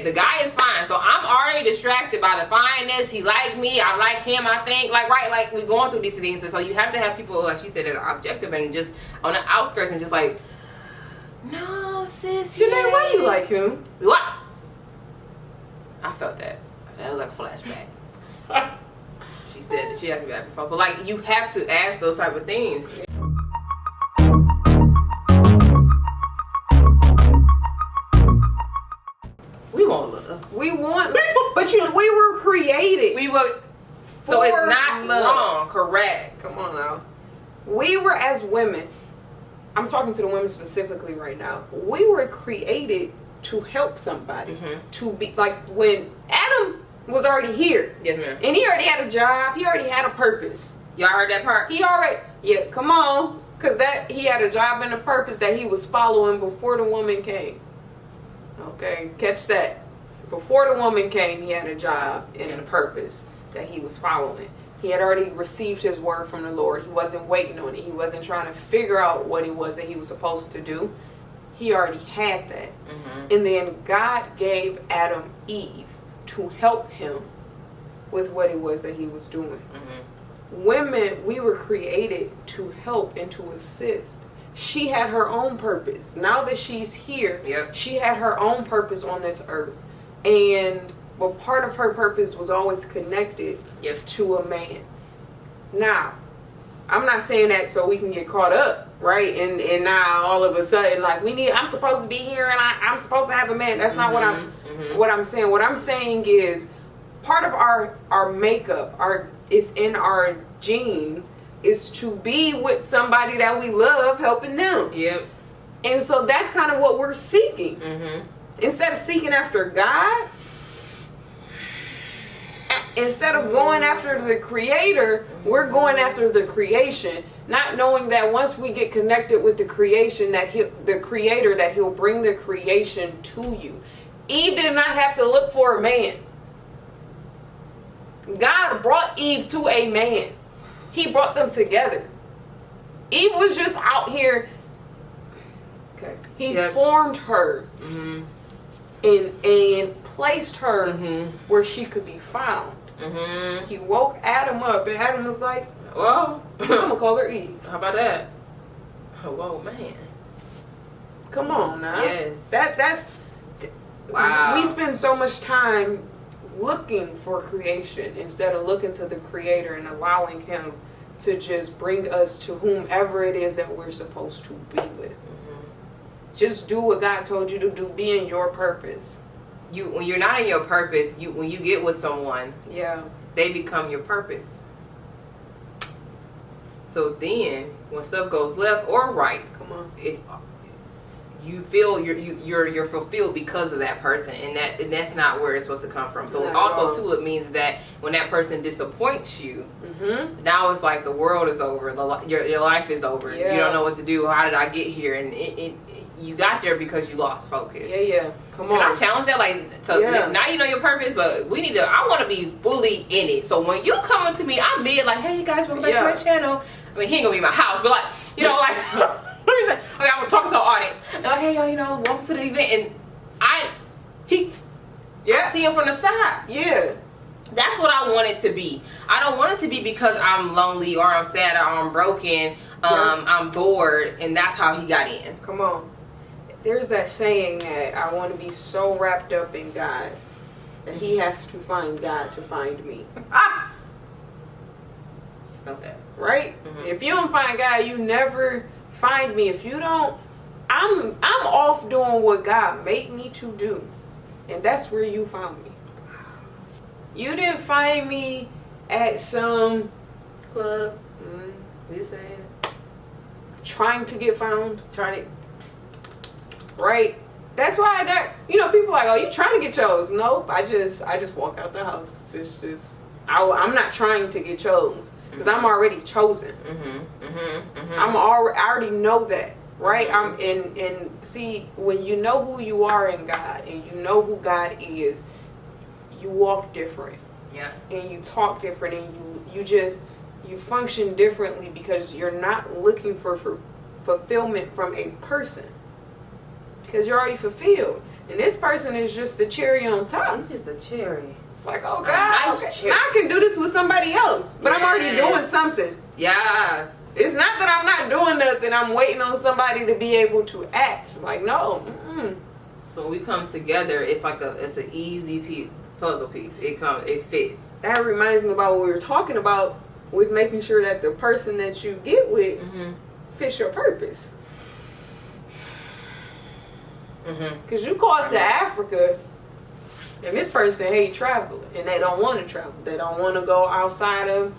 said, the guy is fine. So I'm already distracted by the fineness. He like me. I like him, I think. Like, right, like, we going through these things. So you have to have people, like she said, that are objective and just on the outskirts and just like, no, sis. Janae, why you like him? What? I felt that. That was like a flashback. She said that she had to be back before. But, like, you have to ask those type of things. We want, but we were created. We were, so it's not wrong, correct. Come on now. We were, as women, I'm talking to the women specifically right now, we were created to help somebody. To be, like, when Adam was already here. Yes, ma'am. And he already had a job, he already had a purpose. Y'all heard that part? He already, yeah, come on. Because he had a job and a purpose that he was following before the woman came. Okay, catch that. Before the woman came, he had a job and a purpose that he was following. He had already received his word from the Lord. He wasn't waiting on it. He wasn't trying to figure out what it was that he was supposed to do. He already had that. And then God gave Adam Eve to help him with what it was that he was doing. Women, we were created to help and to assist. She had her own purpose. Now that she's here, she had her own purpose on this earth. And well, part of her purpose was always connected to a man. Now, I'm not saying that so we can get caught up, right? And now all of a sudden, like, I'm supposed to be here and I'm supposed to have a man. That's not what I'm saying. What I'm saying is part of our makeup, it's in our genes, is to be with somebody that we love, helping them. And so that's kind of what we're seeking. Instead of seeking after God, instead of going after the Creator, we're going after the creation, not knowing that once we get connected with the creation, that the Creator, that He'll bring the creation to you. Eve did not have to look for a man. God brought Eve to a man. He brought them together. Eve was just out here. Okay. He formed her. And placed her where she could be found. He woke Adam up, and Adam was like, well, I'm gonna call her Eve. How about that? Whoa, man. Come on now. Yes. That's wow. We spend so much time looking for creation instead of looking to the Creator and allowing Him to just bring us to whomever it is that we're supposed to be with. Just do what God told you to do. Be in your purpose. When you're not in your purpose, when you get with someone, they become your purpose. So then, when stuff goes left or right, you feel you're fulfilled because of that person, and that's not where it's supposed to come from. So also too, it means that when that person disappoints you, now it's like the world is over, your life is over. You don't know what to do. How did I get here? And you got there because you lost focus. Come on. Can I challenge that? Like, so now you know your purpose, but I want to be fully in it. So when you come to me, I'm being like, hey, you guys, welcome back to my channel. I mean, he ain't gonna be in my house, but like, you know, like, let me say, okay, I'm talking to the audience. And like, hey, y'all, welcome to the event. And I see him from the side. That's what I want it to be. I don't want it to be because I'm lonely or I'm sad or I'm broken. I'm bored, and that's how he got in. Come on. There's that saying that I want to be so wrapped up in God that He has to find God to find me. Okay. Right? If you don't find God, you never find me. If you don't, I'm off doing what God made me to do. And that's where you found me. You didn't find me at some club. You saying? Trying to get found. Right? That's why people are like, oh, you trying to get chose. Nope, I just walk out the house. It's just, I'm not trying to get chose because I'm already chosen. I already know that, right? And see, when you know who you are in God and you know who God is, you walk different. And you talk different, and you function differently because you're not looking for fulfillment from a person. Because you're already fulfilled. And this person is just the cherry on top. He's just a cherry. It's like, oh God, nice okay. cherry. Now I can do this with somebody else, but I'm already doing something. Yes. It's not that I'm not doing nothing. I'm waiting on somebody to be able to act. Like, no. Mm-mm. So when we come together, it's like it's an easy puzzle piece. It fits. That reminds me about what we were talking about with making sure that the person that you get with fits your purpose. Because you call to Africa, and this person hate traveling, and they don't want to travel. They don't want to go outside of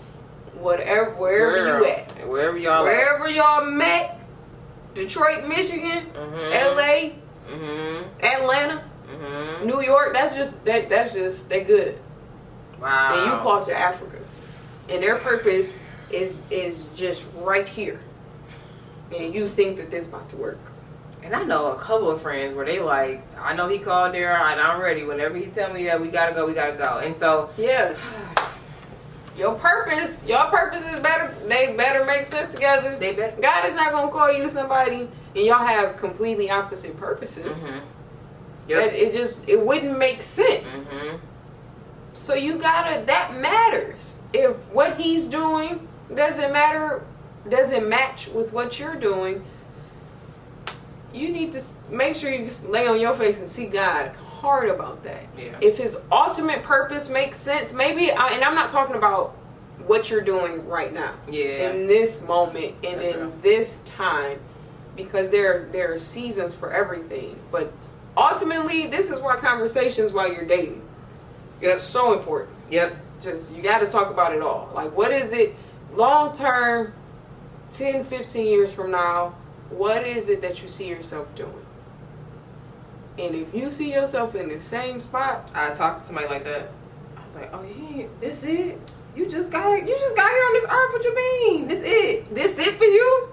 wherever you at. Wherever y'all met. Detroit, Michigan, LA, Atlanta, New York. That's just they good. Wow. And you call to Africa, and their purpose is just right here, and you think that this about to work. And I know a couple of friends where they like, I know he called there and I'm ready. Whenever he tell me that we gotta go. And so yeah, your purpose is better. They better make sense together. They better. God is not gonna call you to somebody and y'all have completely opposite purposes. Yep. It wouldn't make sense. So you that matters. If what he's doing doesn't match with what you're doing, you need to make sure you just lay on your face and see God hard about that. Yeah. If his ultimate purpose makes sense, maybe, and I'm not talking about what you're doing right now. Yeah. In this moment and in this time, because there are seasons for everything. But ultimately, this is why conversations while you're dating. Yep. It's so important. Yep. Just, you got to talk about it all. Like, what is it long term, 10, 15 years from now? What is it that you see yourself doing? And if you see yourself in the same spot, I talked to somebody like that. I was like, "Oh, yeah, this it? You just got here on this earth. What you mean? This it? this it for you?"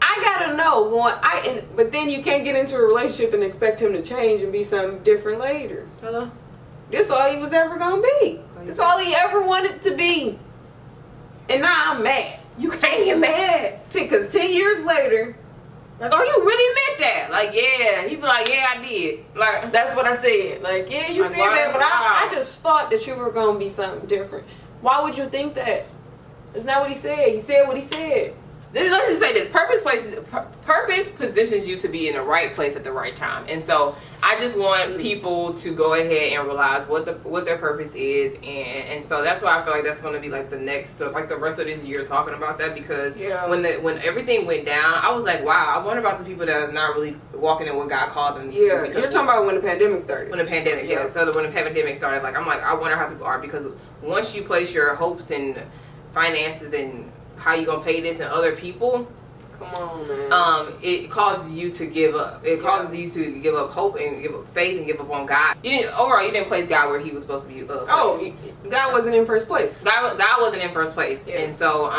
I gotta know. But then you can't get into a relationship and expect him to change and be something different later. Hello. This all he was ever gonna be. This all he ever wanted to be. And now I'm mad. You can't get mad. Because 10 years later, like, oh, you really meant that? Like, yeah. He be like, yeah, I did. Like, that's what I said. Like, yeah, you said that, but I just thought that you were gonna be something different. Why would you think that? That's not what he said. He said what he said. Let's just say this: purpose positions you to be in the right place at the right time. And so I just want people to go ahead and realize what their purpose is, and so that's why I feel like that's going to be like the rest of this year talking about that, because when everything went down, I was like, wow, I wonder about the people that are not really walking in what God called them to. Yeah, you're talking about when the pandemic started. When the pandemic, yeah. So when the pandemic started, like, I'm like, I wonder how people are, because once you place your hopes in finances and how you gonna pay this and other people, come on, man. It causes you to give up. It causes you to give up hope and give up faith and give up on God. You didn't place God where he was supposed to be placed. God wasn't in first place. God wasn't in first place. And so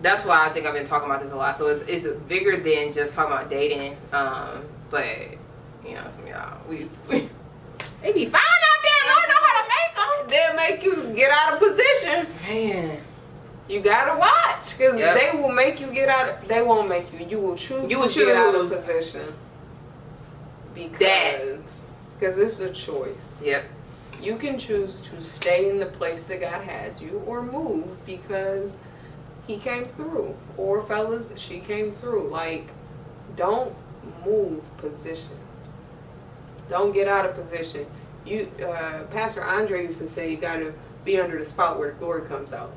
that's why I think I've been talking about this a lot. So it's bigger than just talking about dating. But some of y'all, they be fine out there. Lord know how to make them. They'll make you get out of position. Man. You gotta watch, because they will make you get out. They won't make you. You will choose to get out of position. Because it's a choice. Yep. You can choose to stay in the place that God has you, or move because he came through. Or fellas, she came through. Like, don't move positions. Don't get out of position. Pastor Andre used to say you gotta be under the spot where the glory comes out,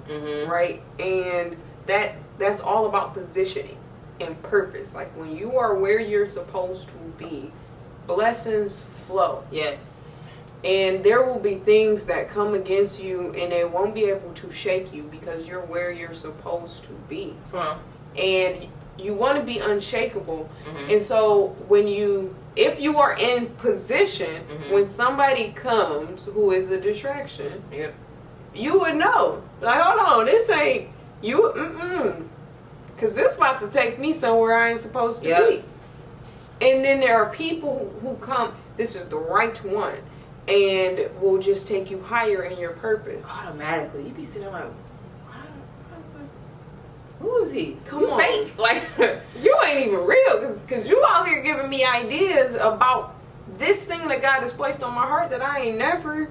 right? And that's all about positioning and purpose. Like, when you are where you're supposed to be, blessings flow. Yes. And there will be things that come against you, and they won't be able to shake you because you're where you're supposed to be. Come on. And you want to be unshakable. And so if you are in position, when somebody comes who is a distraction, you would know. Like, hold on, this ain't you. Because this about to take me somewhere I ain't supposed to be. And then there are people who come, this is the right one, and will just take you higher in your purpose. Automatically. You be sitting there like, Who is he? Come on. Fake. Like, you ain't even real, because you out here giving me ideas about this thing that God has placed on my heart that I ain't never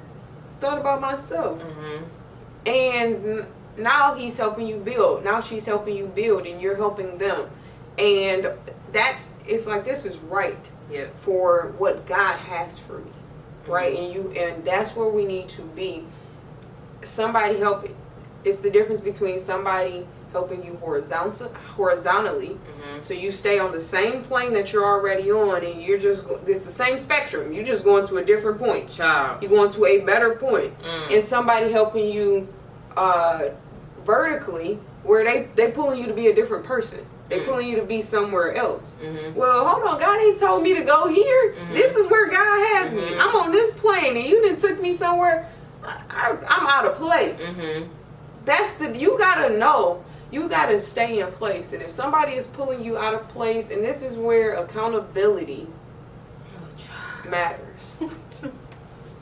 thought about myself. And now he's helping you build. Now she's helping you build, and you're helping them. And it's like, this is right for what God has for me. Right? And that's where we need to be. Somebody helping. It's the difference between somebody helping you horizontally, so you stay on the same plane that you're already on, and you're just it's the same spectrum. You're just going to a different point. You're going to a better point. And somebody helping you vertically, where they pulling you to be a different person. They pulling you to be somewhere else. Well, hold on, God ain't told me to go here. This is where God has me. I'm on this plane, and you done took me somewhere. I'm out of place. You gotta know. You gotta stay in place. And if somebody is pulling you out of place, and this is where accountability matters.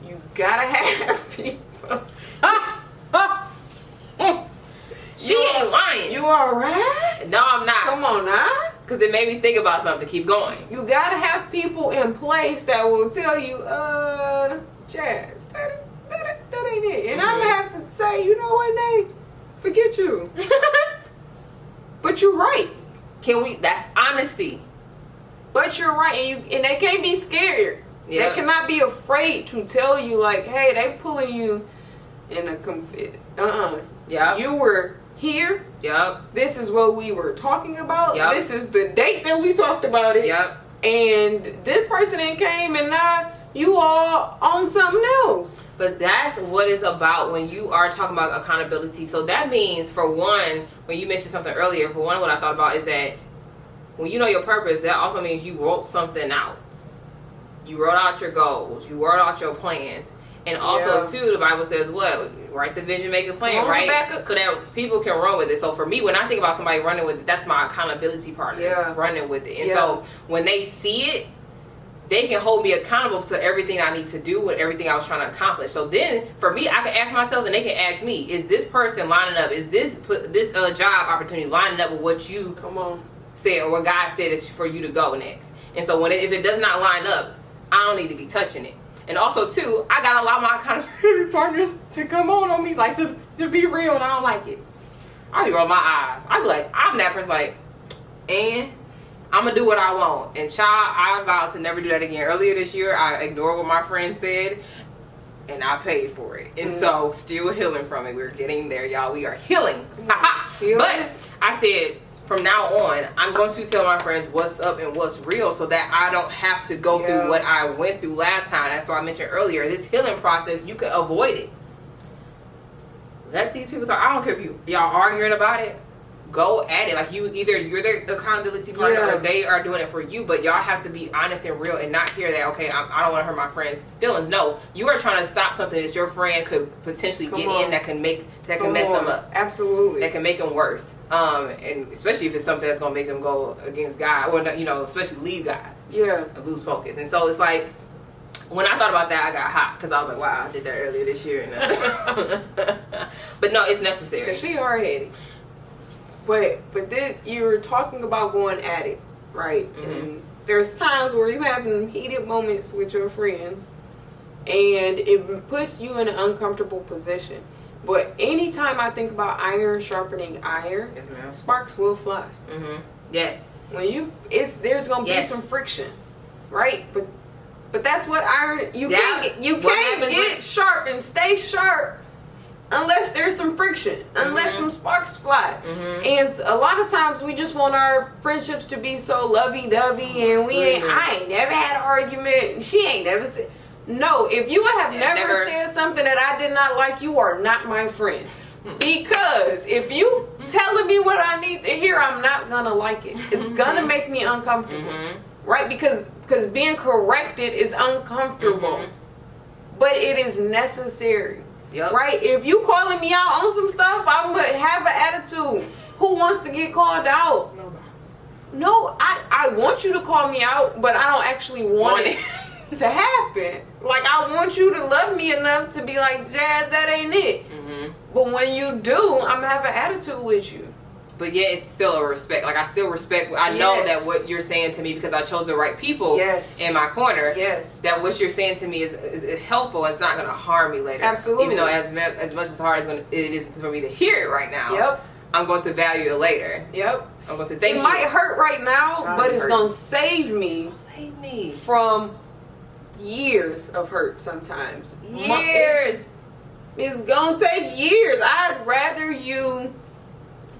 You gotta have people. She ain't lying. You alright? No, I'm not. Come on now. Because it made me think about something. Keep going. You gotta have people in place that will tell you, Chaz, that ain't it. And I'm gonna have to say, you know what, Nate? Forget you. But you're right. That's honesty. But you're right, and they can't be scared. They cannot be afraid to tell you, like, hey, they pulling you in a you were here. This is what we were talking about. This is the date that we talked about it. And this person then came, and now you all on something else. But that's what it's about when you are talking about accountability. So that means, for one, when you mentioned something earlier, for one, what I thought about is that when you know your purpose, that also means you wrote something out. You wrote out your goals. You wrote out your plans. And also, too, the Bible says what? Write the vision, make a plan, right? So that people can run with it. So for me, when I think about somebody running with it, that's my accountability partner, running with it. And so when they see it, they can hold me accountable to everything I need to do with everything I was trying to accomplish. So then, for me, I can ask myself, and they can ask me, is this person lining up? Is this job opportunity lining up with what you said, or what God said is for you to go next? And so if it does not line up, I don't need to be touching it. And also, too, I gotta allow my accountability partners to come on me, like to be real, and I don't like it. I be rolling my eyes. I be like, I'm that person, like, and I'm gonna do what I want. And child, I vowed to never do that again. Earlier this year, I ignored what my friend said, and I paid for it. And so, still healing from it. We're getting there, y'all. We are healing. But I said, from now on, I'm going to tell my friends what's up and what's real, so that I don't have to go through what I went through last time. That's why I mentioned earlier, this healing process, you can avoid it. Let these people talk. I don't care if y'all arguing about it. Go at it. Like, either you're the accountability partner, or they are doing it for you. But y'all have to be honest and real, and not hear that, okay, I don't want to hurt my friend's feelings. No, you are trying to stop something that your friend could potentially get in that can mess them up. Absolutely. That can make them worse. And especially if it's something that's gonna make them go against God, or especially leave God. And lose focus. And so it's like, when I thought about that, I got hot, because I was like, wow, I did that earlier this year. But no, it's necessary. She hard-headed. But then you were talking about going at it, right? And there's times where you having heated moments with your friends, and it puts you in an uncomfortable position. But anytime I think about iron sharpening iron, sparks will fly. Yes. When there's gonna be some friction, right? But that's what iron. You can't get sharp and stay sharp unless there's some friction, unless some sparks fly. And a lot of times we just want our friendships to be so lovey-dovey, and I ain't never had an argument. She ain't never said. No, if you have never said something that I did not like, you are not my friend. Because if you telling me what I need to hear, I'm not gonna like it. It's gonna make me uncomfortable, right? Because being corrected is uncomfortable, but it is necessary. Right? If you calling me out on some stuff, I'm gonna have an attitude. Who wants to get called out? Nobody. No, I want you to call me out, but I don't actually want it to happen. Like, I want you to love me enough to be like, Jazz, that ain't it. But when you do, I'm gonna have an attitude with you. But yeah, it's still a respect. Like I still respect. I know that what you're saying to me because I chose the right people in my corner. Yes. That what you're saying to me is helpful. It's not going to harm me later. Absolutely. Even though as much as hard as it is for me to hear it right now. I'm going to value it later. I'm going to thank you. It might hurt right now, but it's going to save me. It's going to save me from years of hurt sometimes. Years. It's going to take years. I'd rather you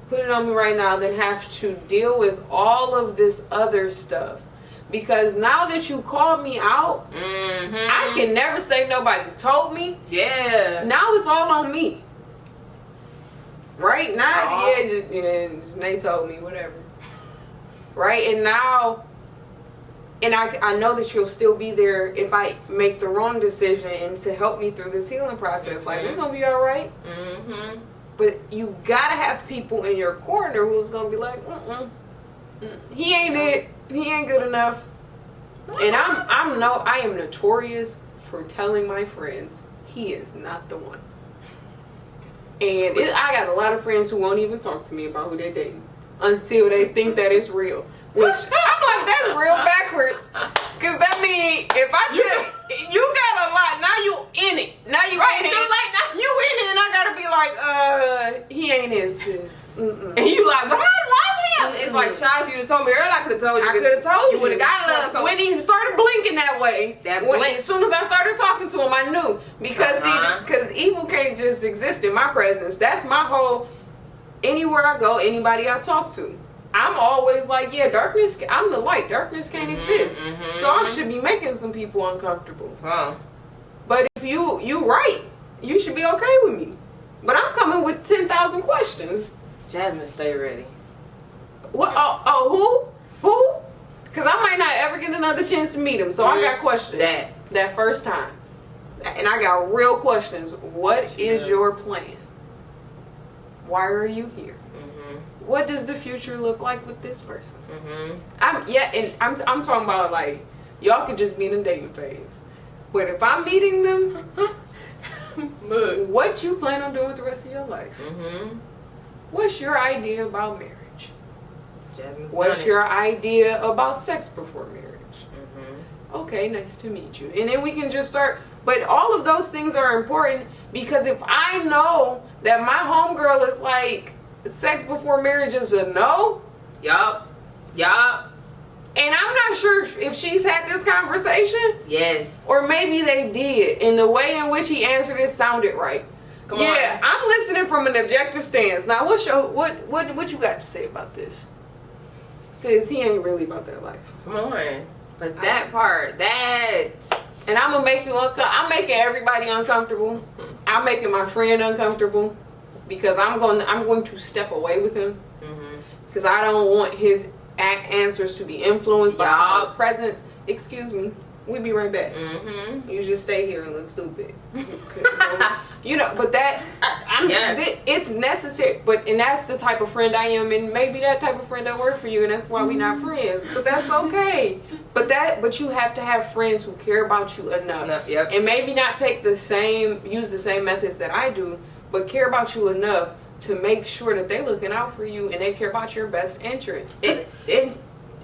put it on me right now than have to deal with all of this other stuff. Because now that you called me out, I can never say nobody told me. Now it's all on me. Right now, Janae told me, whatever. Right? And now, and I know that you'll still be there if I make the wrong decision and to help me through this healing process. Like, we're going to be all right. But you got to have people in your corner who's going to be like, he ain't it. He ain't good enough. And I am notorious for telling my friends, he is not the one. And I got a lot of friends who won't even talk to me about who they're dating until they think that it's real. Which, I'm like, that's real backwards. Because that means, if I tell you got a lot, now you in it. Now you in it. You in it, and I got to be like, he ain't it, sis. And you like, but I love him. It's like, child, if you'd have told me earlier, I could have told you. I could have told you. You would have got love. So when he started blinking that way, as soon as I started talking to him, I knew. Because because evil can't just exist in my presence. That's my whole, anywhere I go, anybody I talk to. I'm always like, darkness, I'm the light. Darkness can't exist. So I should be making some people uncomfortable. But if you right, you should be okay with me. But I'm coming with 10,000 questions. Jasmine, stay ready. What? Who? Because I might not ever get another chance to meet him. So I got questions. That first time. And I got real questions. What is your plan? Why are you here? What does the future look like with this person? I'm talking about, like, y'all could just be in a dating phase. But if I'm meeting them, what you plan on doing with the rest of your life? What's your idea about marriage? What's your idea about sex before marriage? Okay, nice to meet you. And then we can just start. But all of those things are important because if I know that my homegirl is like, sex before marriage is a no. Yup. And I'm not sure if she's had this conversation. Yes. Or maybe they did. And the way in which he answered it sounded right. Come on. I'm listening from an objective stance. Now, what you got to say about this? Says he ain't really about that life. Come on. But that part, and I'm gonna make you I'm making everybody uncomfortable. I'm making my friend uncomfortable. Because I'm going to step away with him. Because I don't want his answers to be influenced by our presence. Excuse me. We'll be right back. You just stay here and look stupid. But that it's necessary. And that's the type of friend I am. And maybe that type of friend don't work for you, and that's why we're not friends. But that's okay. But you have to have friends who care about you enough. And maybe not use the same methods that I do. But care about you enough to make sure that they're looking out for you and they care about your best interest.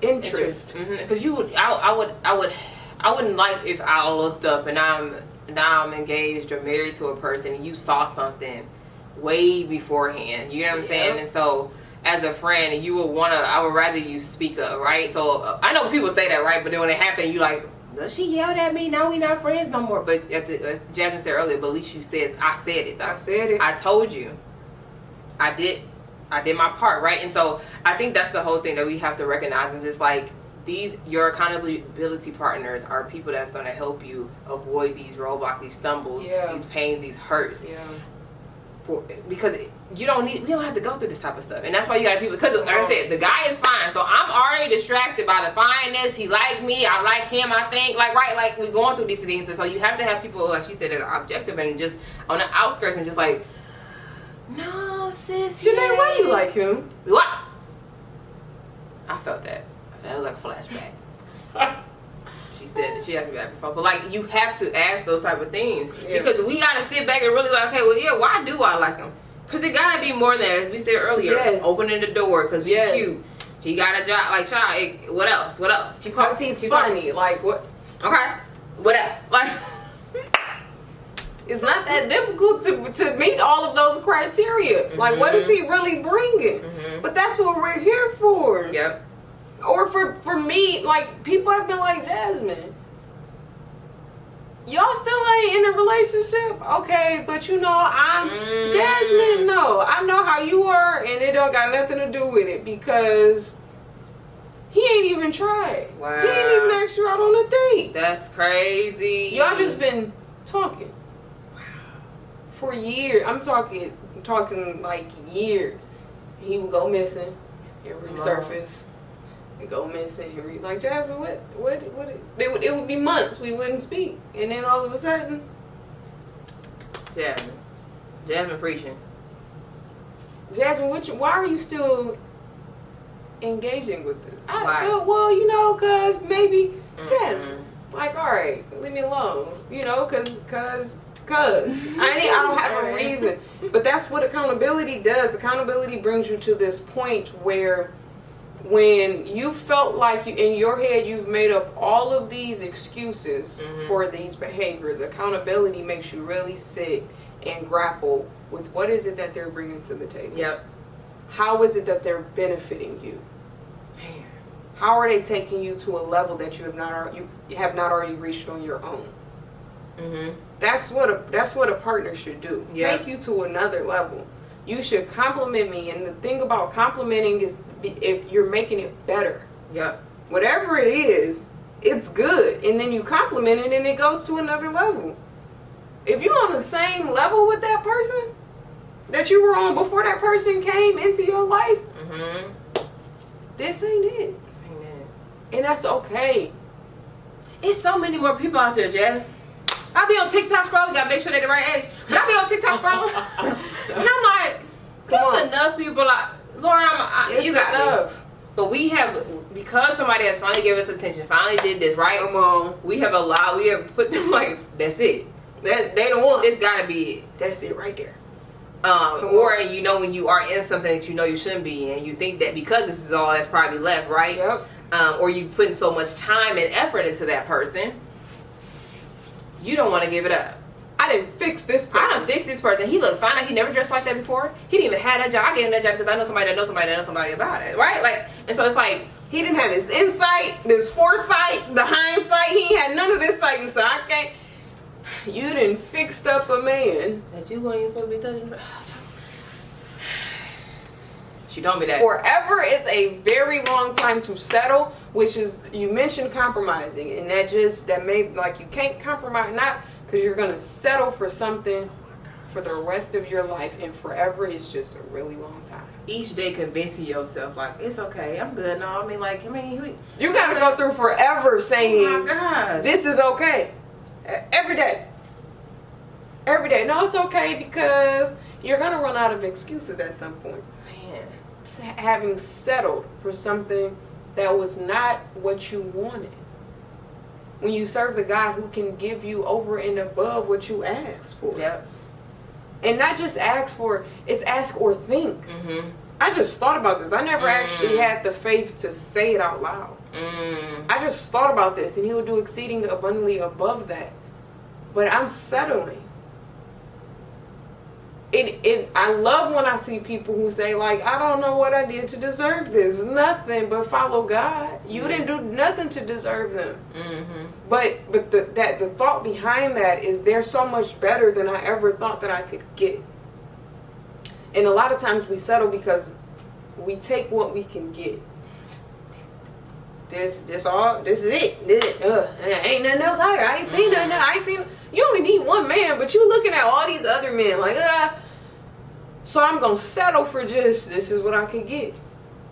Interest. Because I wouldn't like if I looked up and now I'm engaged or married to a person and you saw something way beforehand. You know what I'm saying? And so as a friend, I would rather you speak up, right? So I know people say that, right? But then when it happened, you like, does she yelled at me? Now we not friends no more. But as Jasmine said earlier, but at least you said, I said it. I said it. I told you. I did my part, right? And so I think that's the whole thing that we have to recognize. Is just like your accountability partners are people that's going to help you avoid these roadblocks, these stumbles, these pains, these hurts. Because we don't have to go through this type of stuff. And that's why you got people, because like I said, the guy is fine, so I'm already distracted by the fineness. He like me, I like him, I think, like we're going through these things. So you have to have people, like she said, that are objective and just on the outskirts and just like, no, sis, Janae, why you like him? What? I felt that was like a flashback. She said that she asked me that before, but like you have to ask those type of things because we gotta sit back and really like, okay, well, why do I like him? Because it gotta be more than, as we said earlier, opening the door because he's cute. He got a job. Like, child, what else? What else? Because he's funny. Like, what? Okay. What else? Like, it's not that difficult to meet all of those criteria. Like, what is he really bringing? But that's what we're here for. Yep. Or for me, like, people have been like, Jasmine, y'all still ain't in a relationship? Okay, but you know, I'm Jasmine, no. I know how you are, and it don't got nothing to do with it because he ain't even tried. Wow. He ain't even asked you out on a date. That's crazy. Y'all just been talking. Wow. For years. I'm talking like years. He would go missing and resurface. And go missing and like, Jasmine, what it would be months we wouldn't speak, and then all of a sudden, Jasmine preaching. Jasmine, why are you still engaging with this? Why? Well, you know, cause maybe Jasmine, like, all right, leave me alone, you know, cause I don't have a reason, but that's what accountability does. Accountability brings you to this point where, when you felt like in your head you've made up all of these excuses for these behaviors, accountability makes you really sit and grapple with what is it that they're bringing to the table. Yep. How is it that they're benefiting you? Man. How are they taking you to a level that you have not already reached on your own? That's what a partner should do. Yep. Take you to another level. You should compliment me, and the thing about complimenting is if you're making it better. Yep. Whatever it is, it's good, and then you compliment it, and it goes to another level. If you're on the same level with that person that you were on before that person came into your life, this ain't it. And that's okay. It's so many more people out there, Jay. I be on TikTok scrolling, gotta make sure they're the right age. But I be on TikTok scrolling, and I'm like, there's enough people like, Lord, you got enough. Me. But we have, because somebody has finally gave us attention, finally did this, right? Come on. We have put them like, that's it. They the one. It's gotta be it. That's it right there. Or, you know, when you are in something that you know you shouldn't be in, you think that because this is all that's probably left, right? Yep. Or you putting so much time and effort into that person, you don't want to give it up. I didn't fix this person. I done fixed this person. He looked fine. He never dressed like that before. He didn't even have that job. I gave him that job because I know somebody that knows somebody that knows somebody about it, right? Like, and so it's like, he didn't have this insight, this foresight, the hindsight. He ain't had none of this sight, and so I can't. You done fixed up a man that you weren't even supposed to be touching. She told me that. Forever is a very long time to settle, which is, you mentioned compromising, and that may, like, you can't compromise, not because you're going to settle for something for the rest of your life, and forever is just a really long time. Each day convincing yourself, like, it's okay, I'm good. No, I mean, you got to go through forever saying, oh my God, this is okay. Every day. Every day. No, it's okay, because you're going to run out of excuses at some point. Man. Having settled for something that was not what you wanted. When you serve the God who can give you over and above what you ask for. Yep. And not just ask for, it's ask or think. I just thought about this. I never actually had the faith to say it out loud. I just thought about this, and he will do exceeding abundantly above that. But I'm settling. I love when I see people who say, like, I don't know what I did to deserve this. Nothing but follow God. You didn't do nothing to deserve them. But the thought behind that is they're so much better than I ever thought that I could get. And a lot of times we settle because we take what we can get. This is it. Ain't nothing else higher. I ain't seen nothing. You only need one man, but you looking at all these other men like, so I'm gonna settle for just, this is what I can get.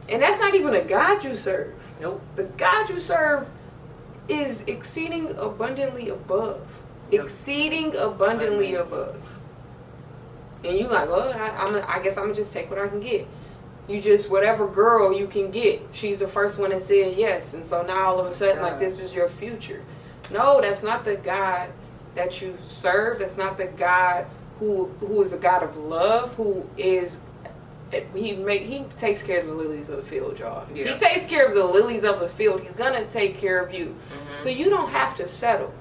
And that's not even a God you serve. Nope. The God you serve is exceeding abundantly above. Yep. Exceeding abundantly above. And you like, oh, I guess I'm gonna just take what I can get. You just, whatever girl you can get, she's the first one that said yes. And so now all of a sudden, like, this is your future. No, that's not the God that you serve. That's not the God who is a God of love, who is he takes care of the lilies of the field, y'all. Yeah. He takes care of the lilies of the field. He's gonna take care of you, so you don't have to settle.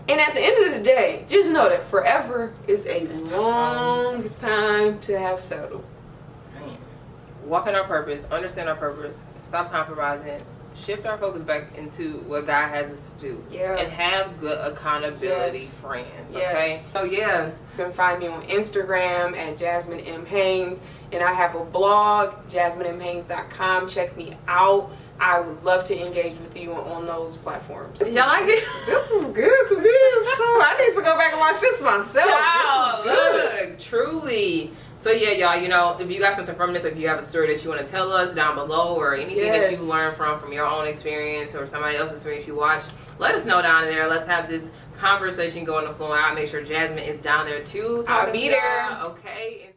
And at the end of the day, just know that forever is a long time to have settled. Walk in our purpose, understand our purpose, stop compromising, shift our focus back into what God has us to do. Yeah. And have good accountability friends. Okay? Yes. So yeah. You can find me on Instagram at Jasmine M. Haynes. And I have a blog, jasminemhaynes.com. Check me out. I would love to engage with you on those platforms. Y'all like it? This is good to be in. I need to go back and watch this myself. Wow, This is good. look, truly. So yeah, y'all, you know, if you got something from this, if you have a story that you want to tell us down below, or anything that you learned from your own experience or somebody else's experience you watched, let us know down there. Let's have this conversation go on the floor. I'll make sure Jasmine is down there too. I'll be there. Okay.